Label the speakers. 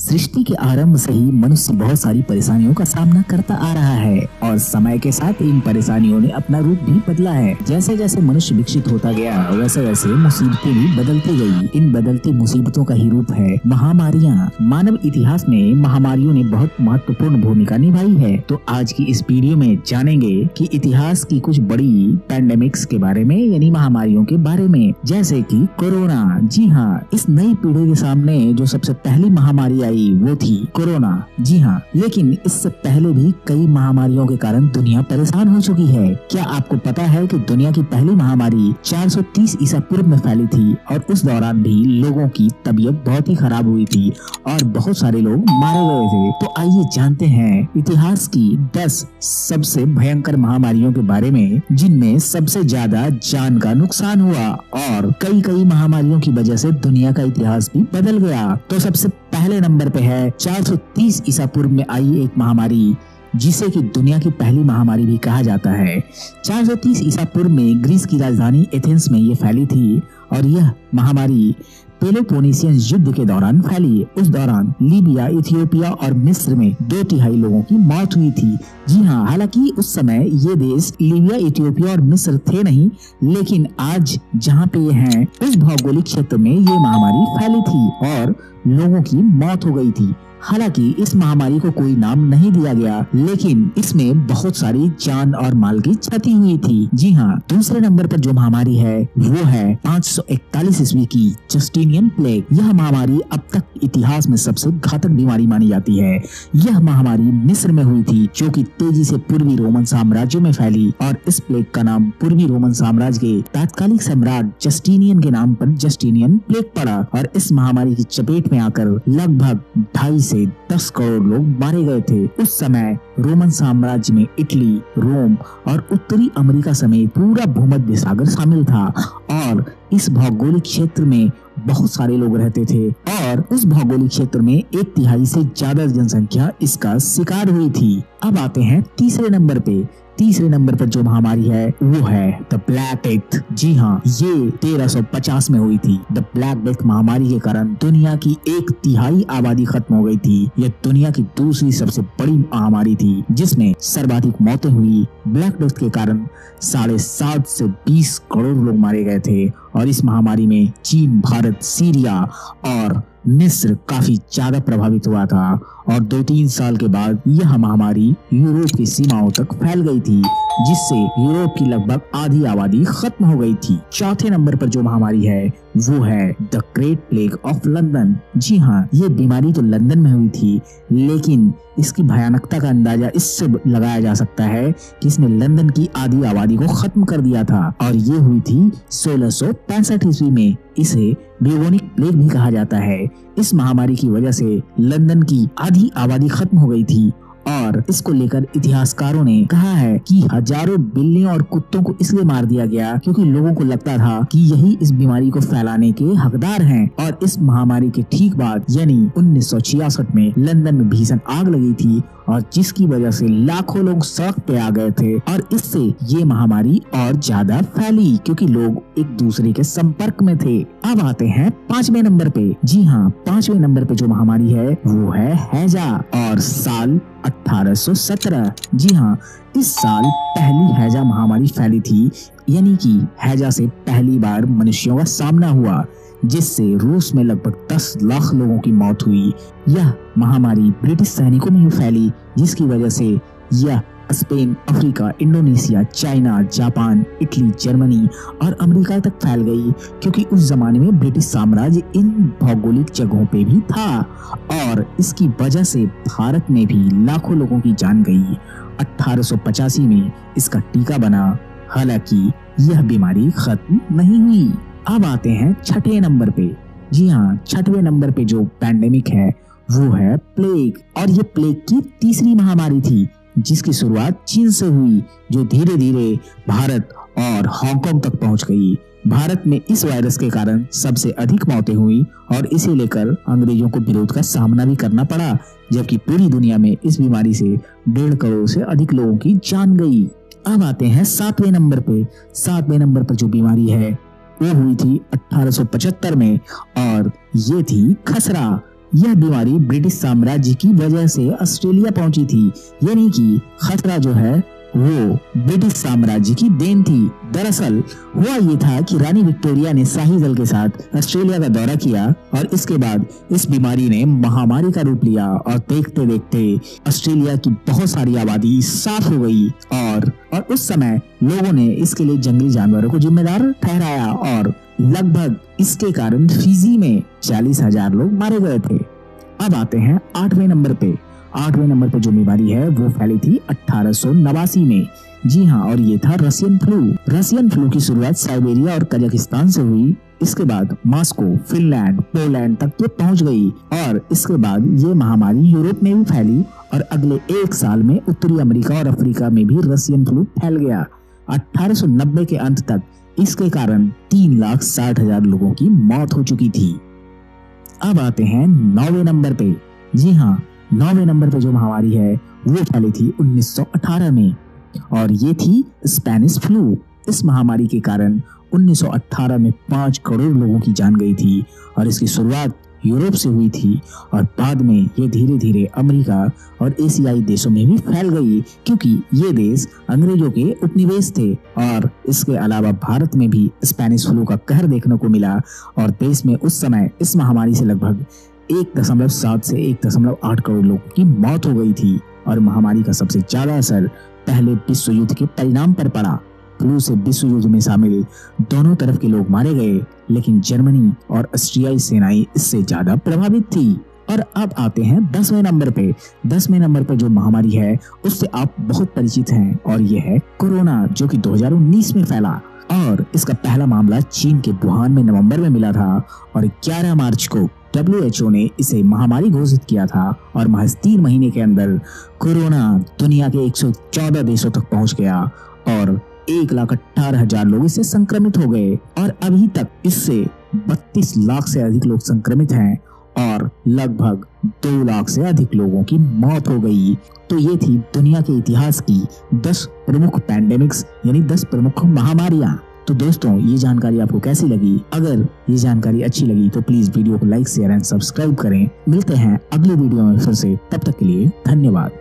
Speaker 1: सृष्टि के आरंभ से ही मनुष्य बहुत सारी परेशानियों का सामना करता आ रहा है और समय के साथ इन परेशानियों ने अपना रूप भी बदला है। जैसे जैसे मनुष्य विकसित होता गया वैसे वैसे मुसीबतें भी बदलती गई। इन बदलती मुसीबतों का ही रूप है महामारियाँ। मानव इतिहास में महामारियों ने बहुत महत्वपूर्ण भूमिका निभाई है। तो आज की इस वीडियो में जानेंगे कि इतिहास की कुछ बड़ी पैंडेमिक्स के बारे में, यानी महामारियों के बारे में, जैसे कि कोरोना। जी हाँ, इस नई पीढ़ी के सामने जो सबसे पहली महामारी आई वो थी कोरोना। जी हाँ, लेकिन इससे पहले भी कई महामारियों के कारण दुनिया परेशान हो चुकी है। क्या आपको पता है कि दुनिया की पहली महामारी 430 ईसा पूर्व में फैली थी और उस दौरान भी लोगों की तबीयत बहुत ही खराब हुई थी और बहुत सारे लोग मारे गए थे। तो आइए जानते हैं इतिहास की 10 सबसे भयंकर महामारियों के बारे में, जिनमें सबसे ज्यादा जान का नुकसान हुआ और कई महामारियों की वजह से दुनिया का इतिहास भी बदल गया। तो सबसे पहले नंबर पे है 430 ईसा पूर्व में आई एक महामारी, जिसे कि दुनिया की पहली महामारी भी कहा जाता है। 430 ईसा पूर्व में ग्रीस की राजधानी एथेंस में ये फैली थी और यह महामारी पेलोपोनेशियन युद्ध के दौरान फैली। उस दौरान लीबिया, इथियोपिया और मिस्र में 2/3 लोगों की मौत हुई थी। जी हाँ, हालांकि उस समय ये देश लीबिया, इथियोपिया और मिस्र थे नहीं, लेकिन आज जहाँ पे ये हैं उस भौगोलिक क्षेत्र में ये महामारी फैली थी और लोगों की मौत हो गई थी। हालांकि इस महामारी को कोई नाम नहीं दिया गया, लेकिन इसमें बहुत सारी जान और माल की क्षति हुई थी। जी हाँ, दूसरे नंबर पर जो महामारी है वो है 541 ईस्वी की जस्टिनियन प्लेग। यह महामारी अब तक इतिहास में सबसे घातक बीमारी मानी जाती है। यह महामारी मिस्र में हुई थी, जो कि तेजी से पूर्वी रोमन साम्राज्य में फैली और इस प्लेग का नाम पूर्वी रोमन साम्राज्य के तात्कालिक सम्राट जस्टिनियन के नाम पर जस्टिनियन प्लेग पड़ा और इस महामारी की चपेट में आकर लगभग 2.5 से 10 करोड़ लोग मारे गए थे। उस समय रोमन साम्राज्य में इटली, रोम और उत्तरी अमेरिका समेत पूरा भूमध्य सागर शामिल था और इस भौगोलिक क्षेत्र में बहुत सारे लोग रहते थे और उस भौगोलिक क्षेत्र में 1/3 से ज्यादा जनसंख्या इसका शिकार हुई थी। अब आते हैं तीसरे नंबर पे। तीसरे नंबर पर जो महामारी है वो है द ब्लैक डेथ। जी हाँ, ये 1350 में हुई थी। द ब्लैक डेथ महामारी के कारण दुनिया की 1/3 आबादी खत्म हो गई थी। यह दुनिया की दूसरी सबसे बड़ी महामारी थी जिसमें सर्वाधिक मौतें हुई। ब्लैक डेथ के कारण 7.5 से 20 करोड़ लोग मारे गए थे और इस महामारी में चीन, भारत, सीरिया और मिस्र काफी ज्यादा प्रभावित हुआ था और 2-3 साल के बाद यह महामारी यूरोप की सीमाओं तक फैल गई थी, जिससे यूरोप की लगभग आधी आबादी खत्म हो गई थी। चौथे नंबर पर जो महामारी है वो है the great plague of London. जी हाँ, ये बीमारी तो लंदन में हुई थी, लेकिन इसकी भयानकता का अंदाजा इससे लगाया जा सकता है कि इसने लंदन की आधी आबादी को खत्म कर दिया था और ये हुई थी 1665 ईस्वी में। इसे ब्यूबोनिक प्लेग भी कहा जाता है। इस महामारी की वजह से लंदन की आधी आबादी खत्म हो गई थी और इसको लेकर इतिहासकारों ने कहा है कि हजारों बिल्लियों और कुत्तों को इसलिए मार दिया गया क्योंकि लोगों को लगता था कि यही इस बीमारी को फैलाने के हकदार हैं। और इस महामारी के ठीक बाद यानी 1966 में लंदन में भीषण आग लगी थी और जिसकी वजह से लाखों लोग सड़क पे आ गए थे और इससे ये महामारी और ज्यादा फैली क्योंकि लोग एक दूसरे के संपर्क में थे। अब आते हैं 5वें नंबर पे। जी हाँ, 5वें नंबर पे जो महामारी है वो है हैजा और साल 1817। जी हाँ, इस साल पहली हैजा महामारी फैली थी, यानी कि हैजा से पहली बार मनुष्यों का सामना हुआ, जिससे रूस में लगभग 10 लाख लोगों की मौत हुई। यह महामारी ब्रिटिश सैनिकों में फैली, जिसकी वजह से यह Spain, Africa, Indonesia, China, Japan, Italy, Germany और अमेरिका तक फैल गई क्योंकि उस जमाने में ब्रिटिश साम्राज्य इन भौगोलिक जगहों पे भी था और इसकी वजह से भारत में भी लाखों लोगों की जान गई। 1885 में इसका टीका बना, हालांकि यह बीमारी खत्म नहीं हुई। अब आते हैं 6ठे नंबर पे। जी हाँ, 6वें नंबर पे जो पैंडेमिक है वो है प्लेग और ये प्लेग की तीसरी महामारी थी जिसकी शुरुआत चीन से हुई, जो धीरे धीरे भारत और हांगकांग तक पहुंच गई। भारत में इस वायरस के कारण सबसे अधिक मौतें हुई और इसे लेकर अंग्रेजों को विरोध का सामना भी करना पड़ा, जबकि पूरी दुनिया में इस बीमारी से 1.5 करोड़ से अधिक लोगों की जान गई। अब आते हैं 7वें नंबर पे। 7वें नंबर पर जो बीमारी है वो हुई थी 1875 में और ये थी खसरा। यह बीमारी ब्रिटिश साम्राज्य की वजह से ऑस्ट्रेलिया पहुंची थी, यानी कि खतरा जो है वो ब्रिटिश साम्राज्य की देन थी। दरअसल हुआ ये था कि रानी विक्टोरिया ने शाही दल के साथ ऑस्ट्रेलिया का दौरा किया और इसके बाद इस बीमारी ने महामारी का रूप लिया और देखते देखते ऑस्ट्रेलिया की बहुत सारी आबादी साफ हो गई और उस समय लोगों ने इसके लिए जंगली जानवरों को जिम्मेदार ठहराया और लगभग इसके कारण फिजी में 40,000 लोग मारे गए थे। अब आते हैं 8वें नंबर पे। 8वें नंबर पे जो बीमारी है वो फैली थी 1889 में। जी हाँ, और ये था रशियन फ्लू। रशियन फ्लू की शुरुआत साइबेरिया और कजाकिस्तान से हुई। इसके बाद मॉस्को, फिनलैंड, पोलैंड तक ये पहुंच गई और इसके बाद ये महामारी यूरोप में भी फैली और अगले 1 साल में उत्तरी अमेरिका और अफ्रीका में भी रशियन फ्लू फैल गया। 1890 के अंत तक इसके कारण 3,60,000 लोगों की मौत हो चुकी थी। अब आते हैं 9वें नंबर पे। जी हाँ, 9वें नंबर पे जो महामारी है वो फैली थी 1918 में और ये थी स्पेनिश फ्लू। इस महामारी के कारण 1918 में 5 करोड़ लोगों की जान गई थी और इसकी शुरुआत यूरोप से हुई थी और बाद में ये धीरे धीरे अमेरिका और एशियाई देशों में भी फैल गई, क्योंकि ये देश अंग्रेजों के उपनिवेश थे। और इसके अलावा भारत में भी स्पेनिश फ्लू का कहर देखने को मिला और देश में उस समय इस महामारी से लगभग 1.7 से 1.8 करोड़ लोगों की मौत हो गई थी और महामारी का सबसे ज्यादा असर पहले विश्व युद्ध के परिणाम पर पड़ा। फ्लू से विश्व युद्ध में शामिल दोनों तरफ के लोग मारे गए, लेकिन जर्मनी और ऑस्ट्रियाई सेनाएं इससे ज्यादा प्रभावित थी। और अब आते हैं 10वें नंबर पे। 10वें नंबर पे जो महामारी है उससे आप बहुत परिचित हैं और ये है कोरोना, जो कि 2019 में फैला और इसका पहला मामला चीन के वुहान में नवंबर में मिला था और 11 मार्च को WHO ने इसे महामारी घोषित किया था और महज 3 महीने के अंदर कोरोना दुनिया के 114 देशों तक पहुंच गया और 1,18,000 लोग इससे संक्रमित हो गए और अभी तक इससे 32 लाख से अधिक लोग संक्रमित हैं और लगभग 2 लाख से अधिक लोगों की मौत हो गई। तो ये थी दुनिया के इतिहास की 10 प्रमुख पैंडेमिक्स यानी 10 प्रमुख महामारियां। तो दोस्तों, ये जानकारी आपको कैसी लगी? अगर ये जानकारी अच्छी लगी तो प्लीज वीडियो को लाइक, शेयर एंड सब्सक्राइब करें। मिलते हैं अगले वीडियो में फिर से, तब तक के लिए धन्यवाद।